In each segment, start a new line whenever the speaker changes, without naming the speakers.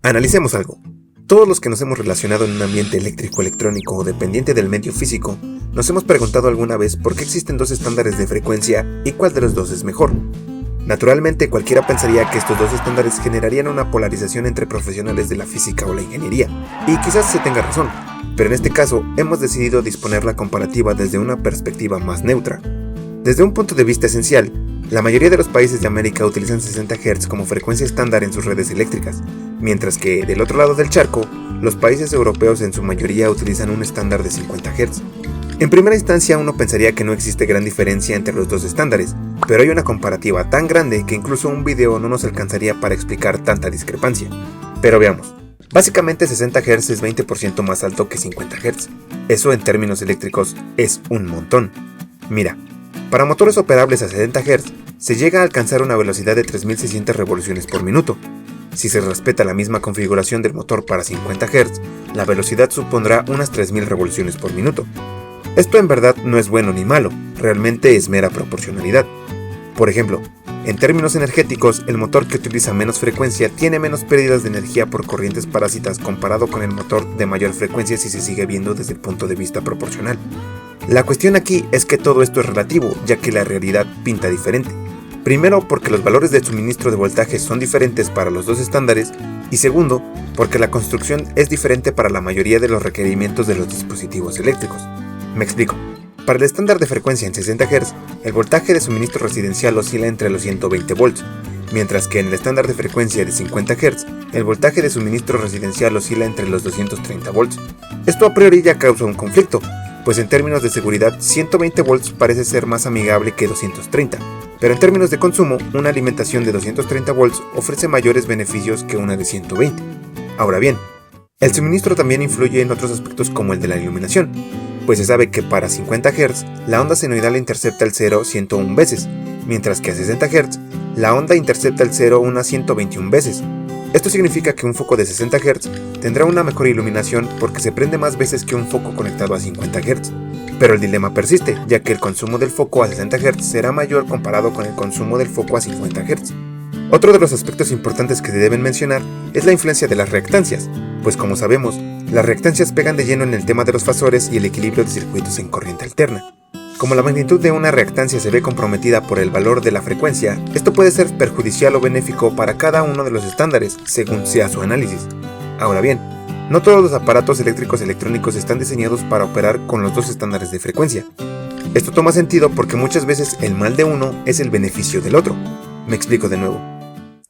Analicemos algo. Todos los que nos hemos relacionado en un ambiente eléctrico, electrónico o dependiente del medio físico, nos hemos preguntado alguna vez por qué existen dos estándares de frecuencia y cuál de los dos es mejor. Naturalmente, cualquiera pensaría que estos dos estándares generarían una polarización entre profesionales de la física o la ingeniería, y quizás se tenga razón, pero en este caso hemos decidido disponer la comparativa desde una perspectiva más neutra. Desde un punto de vista esencial, la mayoría de los países de América utilizan 60 Hz como frecuencia estándar en sus redes eléctricas, mientras que, del otro lado del charco, los países europeos en su mayoría utilizan un estándar de 50 Hz. En primera instancia uno pensaría que no existe gran diferencia entre los dos estándares, pero hay una comparativa tan grande que incluso un video no nos alcanzaría para explicar tanta discrepancia. Pero veamos. Básicamente 60 Hz es 20% más alto que 50 Hz. Eso en términos eléctricos es un montón. Mira, para motores operables a 60 Hz se llega a alcanzar una velocidad de 3600 revoluciones por minuto. Si se respeta la misma configuración del motor para 50 Hz, la velocidad supondrá unas 3000 revoluciones por minuto. Esto en verdad no es bueno ni malo, realmente es mera proporcionalidad. Por ejemplo, en términos energéticos, el motor que utiliza menos frecuencia tiene menos pérdidas de energía por corrientes parásitas comparado con el motor de mayor frecuencia si se sigue viendo desde el punto de vista proporcional. La cuestión aquí es que todo esto es relativo, ya que la realidad pinta diferente. Primero, porque los valores de suministro de voltaje son diferentes para los dos estándares, y segundo, porque la construcción es diferente para la mayoría de los requerimientos de los dispositivos eléctricos. Me explico. Para el estándar de frecuencia en 60 Hz, el voltaje de suministro residencial oscila entre los 120 volts, mientras que en el estándar de frecuencia de 50 Hz, el voltaje de suministro residencial oscila entre los 230 volts. Esto a priori ya causa un conflicto, pues en términos de seguridad 120 volts parece ser más amigable que 230, pero en términos de consumo, una alimentación de 230 volts ofrece mayores beneficios que una de 120. Ahora bien, el suministro también influye en otros aspectos como el de la iluminación, pues se sabe que para 50 Hz la onda senoidal intercepta el 0 101 veces, mientras que a 60 Hz la onda intercepta el 0 unas 121 veces. Esto significa que un foco de 60 Hz tendrá una mejor iluminación porque se prende más veces que un foco conectado a 50 Hz. Pero el dilema persiste, ya que el consumo del foco a 60 Hz será mayor comparado con el consumo del foco a 50 Hz. Otro de los aspectos importantes que se deben mencionar es la influencia de las reactancias, pues como sabemos, las reactancias pegan de lleno en el tema de los fasores y el equilibrio de circuitos en corriente alterna. Como la magnitud de una reactancia se ve comprometida por el valor de la frecuencia, esto puede ser perjudicial o benéfico para cada uno de los estándares, según sea su análisis. Ahora bien, no todos los aparatos eléctricos electrónicos están diseñados para operar con los dos estándares de frecuencia. Esto toma sentido porque muchas veces el mal de uno es el beneficio del otro. Me explico de nuevo.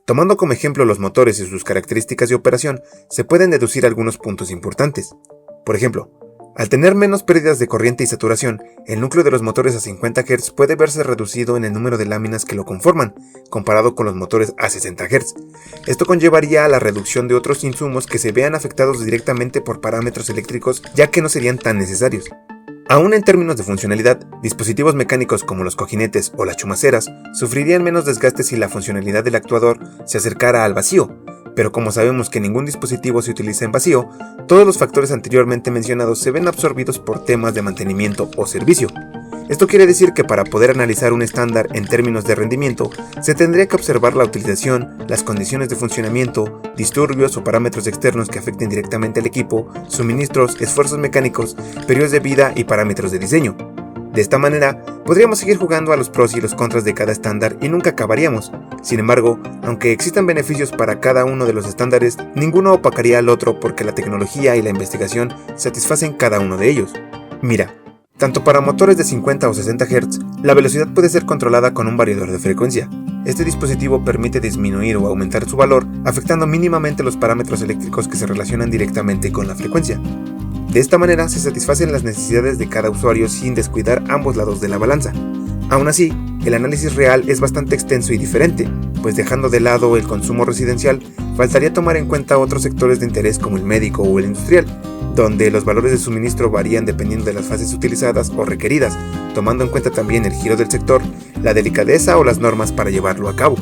Tomando como ejemplo los motores y sus características de operación, se pueden deducir algunos puntos importantes. Por ejemplo, al tener menos pérdidas de corriente y saturación, el núcleo de los motores a 50 Hz puede verse reducido en el número de láminas que lo conforman, comparado con los motores a 60 Hz. Esto conllevaría a la reducción de otros insumos que se vean afectados directamente por parámetros eléctricos, ya que no serían tan necesarios. Aún en términos de funcionalidad, dispositivos mecánicos como los cojinetes o las chumaceras sufrirían menos desgaste si la funcionalidad del actuador se acercara al vacío, pero como sabemos que ningún dispositivo se utiliza en vacío, todos los factores anteriormente mencionados se ven absorbidos por temas de mantenimiento o servicio. Esto quiere decir que para poder analizar un estándar en términos de rendimiento, se tendría que observar la utilización, las condiciones de funcionamiento, disturbios o parámetros externos que afecten directamente al equipo, suministros, esfuerzos mecánicos, periodos de vida y parámetros de diseño. De esta manera, podríamos seguir jugando a los pros y los contras de cada estándar y nunca acabaríamos. Sin embargo, aunque existan beneficios para cada uno de los estándares, ninguno opacaría al otro porque la tecnología y la investigación satisfacen cada uno de ellos. Mira, tanto para motores de 50 o 60 Hz, la velocidad puede ser controlada con un variador de frecuencia. Este dispositivo permite disminuir o aumentar su valor, afectando mínimamente los parámetros eléctricos que se relacionan directamente con la frecuencia. De esta manera se satisfacen las necesidades de cada usuario sin descuidar ambos lados de la balanza. Aún así, el análisis real es bastante extenso y diferente, pues dejando de lado el consumo residencial, faltaría tomar en cuenta otros sectores de interés como el médico o el industrial, donde los valores de suministro varían dependiendo de las fases utilizadas o requeridas, tomando en cuenta también el giro del sector, la delicadeza o las normas para llevarlo a cabo.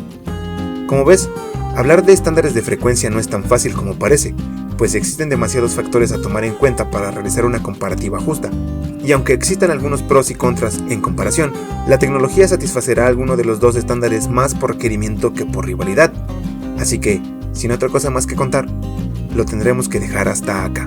Como ves, hablar de estándares de frecuencia no es tan fácil como parece, pues existen demasiados factores a tomar en cuenta para realizar una comparativa justa. Y aunque existan algunos pros y contras en comparación, la tecnología satisfacerá alguno de los dos estándares más por requerimiento que por rivalidad. Así que, Sin otra cosa más que contar, lo tendremos que dejar hasta acá.